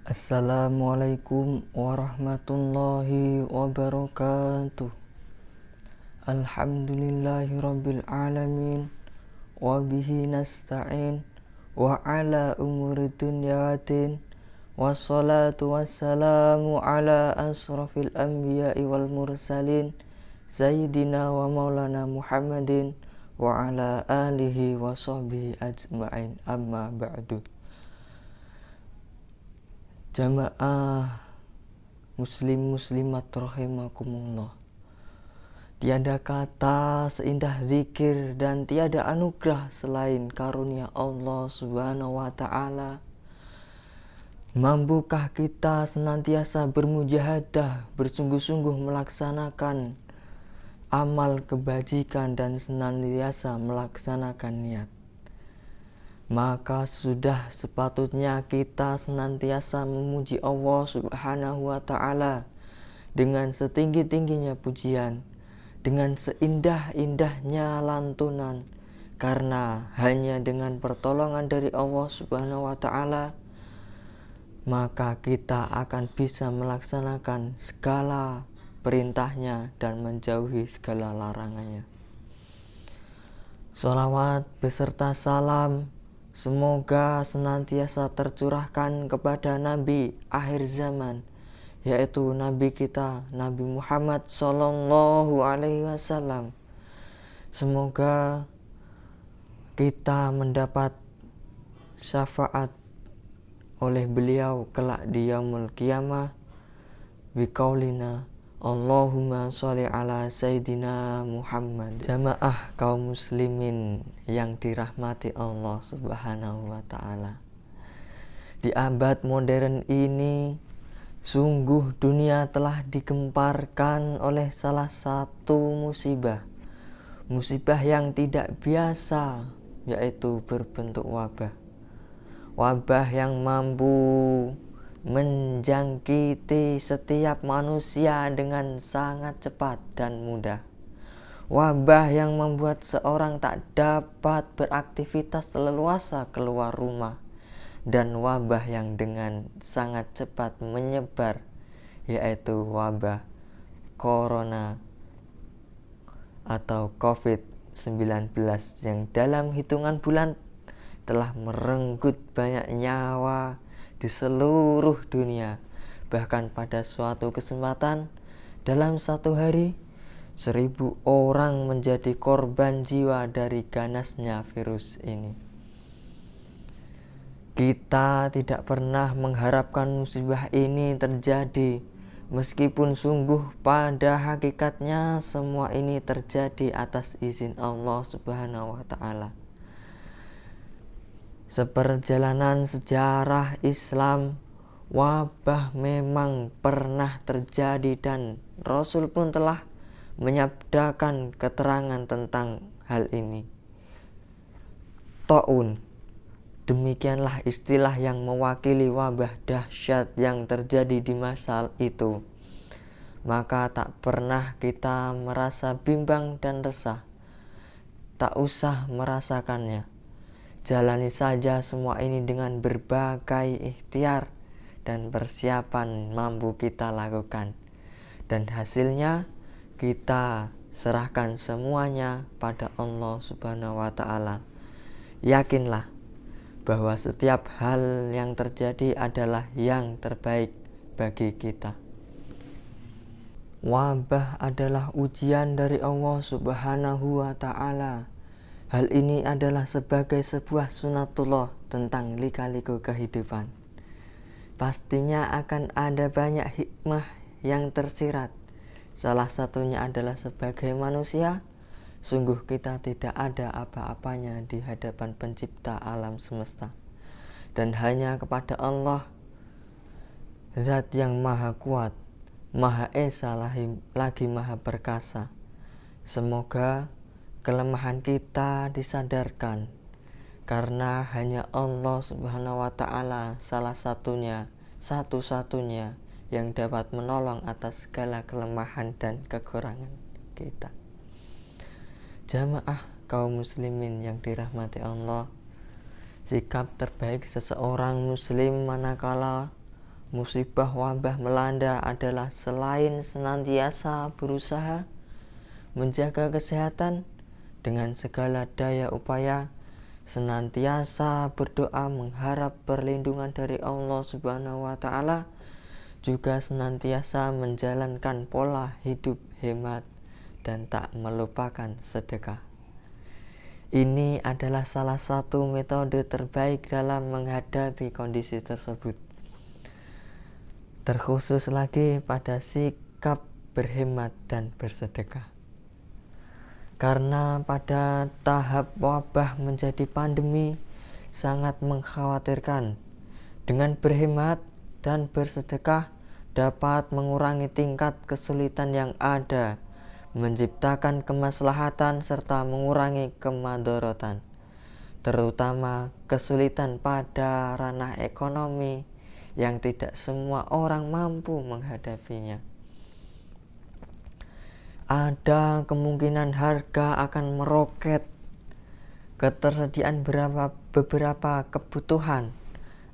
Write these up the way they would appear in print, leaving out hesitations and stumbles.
Assalamualaikum warahmatullahi wabarakatuh. Alhamdulillahi rabbil alamin. Wabihi nasta'in. Wa ala umuri dunya wadin. Wassalatu wassalamu ala asrafil anbiya'i wal mursalin. Sayyidina wa maulana Muhammadin. Wa ala alihi wa sahbihi ajma'in. Amma ba'du. Jamaah muslim muslimat rahimakumullah. Tiada kata seindah zikir dan tiada anugerah selain karunia Allah Subhanahu wa taala. Mampukah kita senantiasa bermujahadah, bersungguh-sungguh melaksanakan amal kebajikan dan senantiasa melaksanakan niat? Maka sudah sepatutnya kita senantiasa memuji Allah Subhanahu wa taala dengan setinggi-tingginya pujian, dengan seindah-indahnya lantunan, karena hanya dengan pertolongan dari Allah Subhanahu wa taala maka kita akan bisa melaksanakan segala perintahnya dan menjauhi segala larangannya. Sholawat beserta salam semoga senantiasa tercurahkan kepada Nabi akhir zaman, yaitu Nabi kita Nabi Muhammad Sallallahu Alaihi Wasallam. Semoga kita mendapat syafaat oleh beliau kelak di yaumul qiyamah biqaulina Allahumma sholli ala Sayyidina Muhammad. Jamaah kaum muslimin yang dirahmati Allah Subhanahu wa taala. Di abad modern ini sungguh dunia telah digemparkan oleh salah satu musibah. Musibah yang tidak biasa, yaitu berbentuk wabah. Wabah yang mampu menjangkiti setiap manusia dengan sangat cepat dan mudah. Wabah yang membuat seorang tak dapat beraktivitas leluasa keluar rumah, dan wabah yang dengan sangat cepat menyebar, yaitu wabah corona atau COVID-19 yang dalam hitungan bulan telah merenggut banyak nyawa di seluruh dunia. Bahkan pada suatu kesempatan dalam satu hari 1.000 orang menjadi korban jiwa dari ganasnya virus ini. Kita tidak pernah mengharapkan musibah ini terjadi, meskipun sungguh pada hakikatnya semua ini terjadi atas izin Allah Subhanahu wa taala. Seperjalanan sejarah Islam, wabah memang pernah terjadi dan Rasul pun telah menyabdakan keterangan tentang hal ini. Ta'un, demikianlah istilah yang mewakili wabah dahsyat yang terjadi di masa itu. Maka tak pernah kita merasa bimbang dan resah. Tak usah merasakannya. Jalani saja semua ini dengan berbagai ikhtiar dan persiapan mampu kita lakukan. Dan hasilnya kita serahkan semuanya pada Allah Subhanahu wa taala. Yakinlah bahwa setiap hal yang terjadi adalah yang terbaik bagi kita. Wabah adalah ujian dari Allah Subhanahu wa taala. Hal ini adalah sebagai sebuah sunatullah tentang lika-liku kehidupan. Pastinya akan ada banyak hikmah yang tersirat. Salah satunya adalah sebagai manusia, sungguh kita tidak ada apa-apanya di hadapan pencipta alam semesta. Dan hanya kepada Allah, Zat yang maha kuat, maha esa lagi maha perkasa. Semoga kelemahan kita disadarkan, karena hanya Allah Subhanahu wa taala salah satunya, satu-satunya yang dapat menolong atas segala kelemahan dan kekurangan kita. Jamaah kaum muslimin yang dirahmati Allah, sikap terbaik seseorang muslim manakala musibah wabah melanda adalah selain senantiasa berusaha menjaga kesehatan dengan segala daya upaya, senantiasa berdoa mengharap perlindungan dari Allah Subhanahu wa taala, juga senantiasa menjalankan pola hidup hemat dan tak melupakan sedekah. Ini adalah salah satu metode terbaik dalam menghadapi kondisi tersebut. Terkhusus lagi pada sikap berhemat dan bersedekah. Karena pada tahap wabah menjadi pandemi sangat mengkhawatirkan. Dengan berhemat dan bersedekah dapat mengurangi tingkat kesulitan yang ada, menciptakan kemaslahatan serta mengurangi kemadharatan, terutama kesulitan pada ranah ekonomi yang tidak semua orang mampu menghadapinya. Ada kemungkinan harga akan meroket, ketersediaan beberapa kebutuhan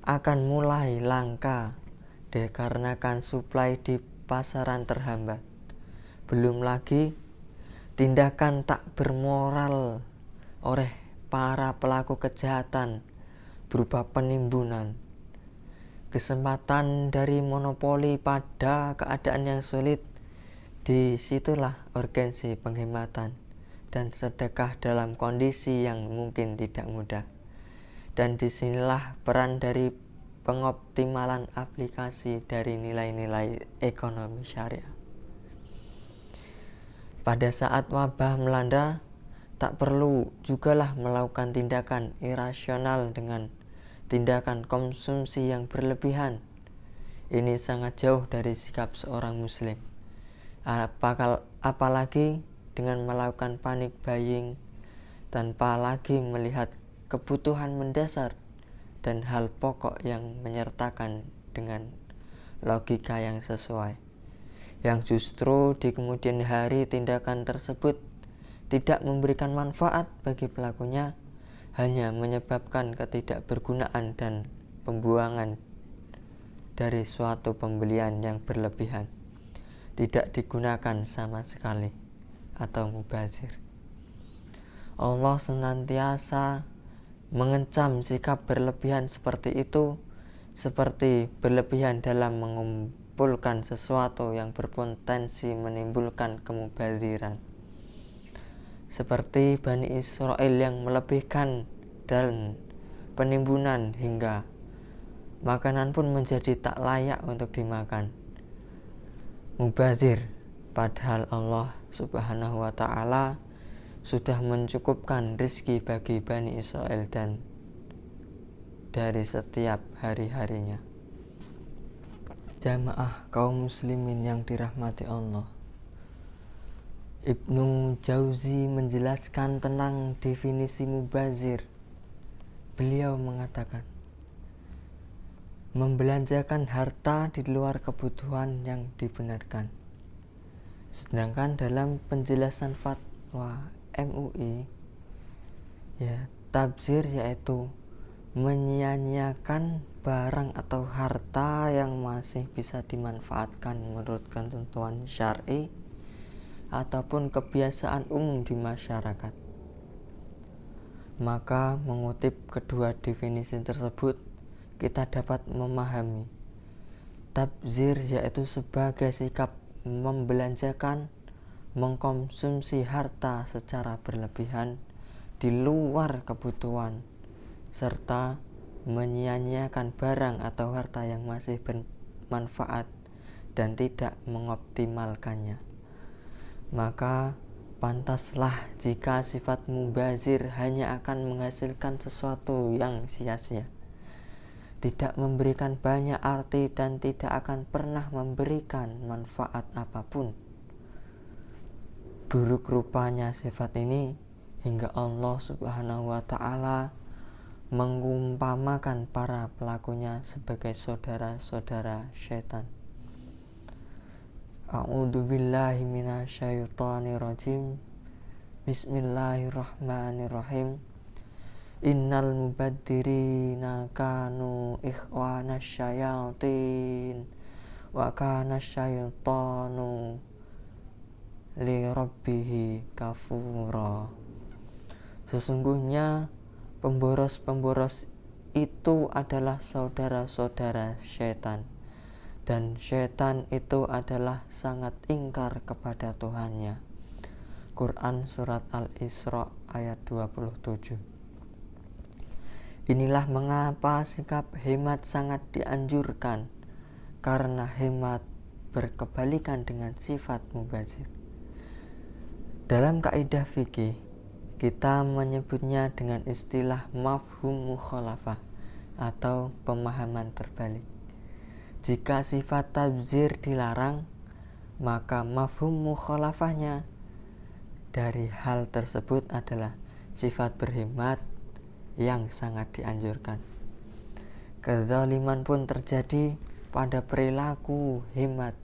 akan mulai langka dikarenakan suplai di pasaran terhambat. Belum lagi tindakan tak bermoral oleh para pelaku kejahatan berupa penimbunan. Kesempatan dari monopoli pada keadaan yang sulit, disitulah urgensi penghematan dan sedekah dalam kondisi yang mungkin tidak mudah. Dan disinilah peran dari pengoptimalan aplikasi dari nilai-nilai ekonomi syariah. Pada saat wabah melanda, tak perlu jugalah melakukan tindakan irasional dengan tindakan konsumsi yang berlebihan. Ini sangat jauh dari sikap seorang muslim. Apalagi dengan melakukan panic buying tanpa lagi melihat kebutuhan mendasar dan hal pokok yang menyertakan dengan logika yang sesuai, yang justru di kemudian hari tindakan tersebut tidak memberikan manfaat bagi pelakunya, hanya menyebabkan ketidakbergunaan dan pembuangan dari suatu pembelian yang berlebihan, tidak digunakan sama sekali, atau mubazir. Allah senantiasa mengecam sikap berlebihan seperti itu, seperti berlebihan dalam mengumpulkan sesuatu yang berpotensi menimbulkan kemubaziran, seperti Bani Israel yang melebihkan dan penimbunan hingga makanan pun menjadi tak layak untuk dimakan. Mubazir, padahal Allah Subhanahu wa ta'ala sudah mencukupkan rizki bagi Bani Israel dan dari setiap hari-harinya. Jamaah kaum muslimin yang dirahmati Allah, Ibnu Jauzi menjelaskan tentang definisi mubazir. Beliau mengatakan, membelanjakan harta di luar kebutuhan yang dibenarkan. Sedangkan dalam penjelasan fatwa MUI, tabzir yaitu menyia-nyiakan barang atau harta yang masih bisa dimanfaatkan menurut ketentuan syar'i ataupun kebiasaan umum di masyarakat. Maka mengutip kedua definisi tersebut, kita dapat memahami tabzir yaitu sebagai sikap membelanjakan, mengkonsumsi harta secara berlebihan di luar kebutuhan, serta menyia-nyiakan barang atau harta yang masih bermanfaat dan tidak mengoptimalkannya. Maka pantaslah jika sifat mubazir hanya akan menghasilkan sesuatu yang sia-sia, tidak memberikan banyak arti dan tidak akan pernah memberikan manfaat apapun. Buruk rupanya sifat ini hingga Allah Subhanahu wa ta'ala mengumpamakan para pelakunya sebagai saudara-saudara syaitan. A'udzubillahi minasyaitonirrajim. Bismillahirrahmanirrahim. Innal mubadzirina kanu ikhwanas syayatin wa kana syaitanu li rabbihi kafura. Sesungguhnya pemboros-pemboros itu adalah saudara-saudara syaitan, dan syaitan itu adalah sangat ingkar kepada Tuhannya. Quran Surat Al-Isra ayat 27. Inilah mengapa sikap hemat sangat dianjurkan, karena hemat berkebalikan dengan sifat mubazir. Dalam kaidah fikih, kita menyebutnya dengan istilah mafhum mukhalafah atau pemahaman terbalik. Jika sifat tabzir dilarang, maka mafhum mukhalafahnya dari hal tersebut adalah sifat berhemat yang sangat dianjurkan. Kezaliman pun terjadi pada perilaku hemat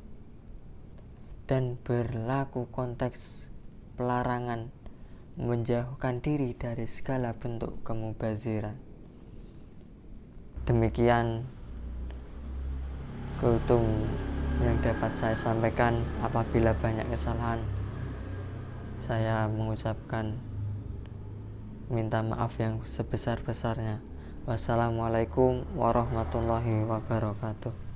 dan berlaku konteks pelarangan menjauhkan diri dari segala bentuk kemubaziran. Demikian kultum yang dapat saya sampaikan. Apabila banyak kesalahan, saya mengucapkan minta maaf yang sebesar-besarnya. Wassalamualaikum warahmatullahi wabarakatuh.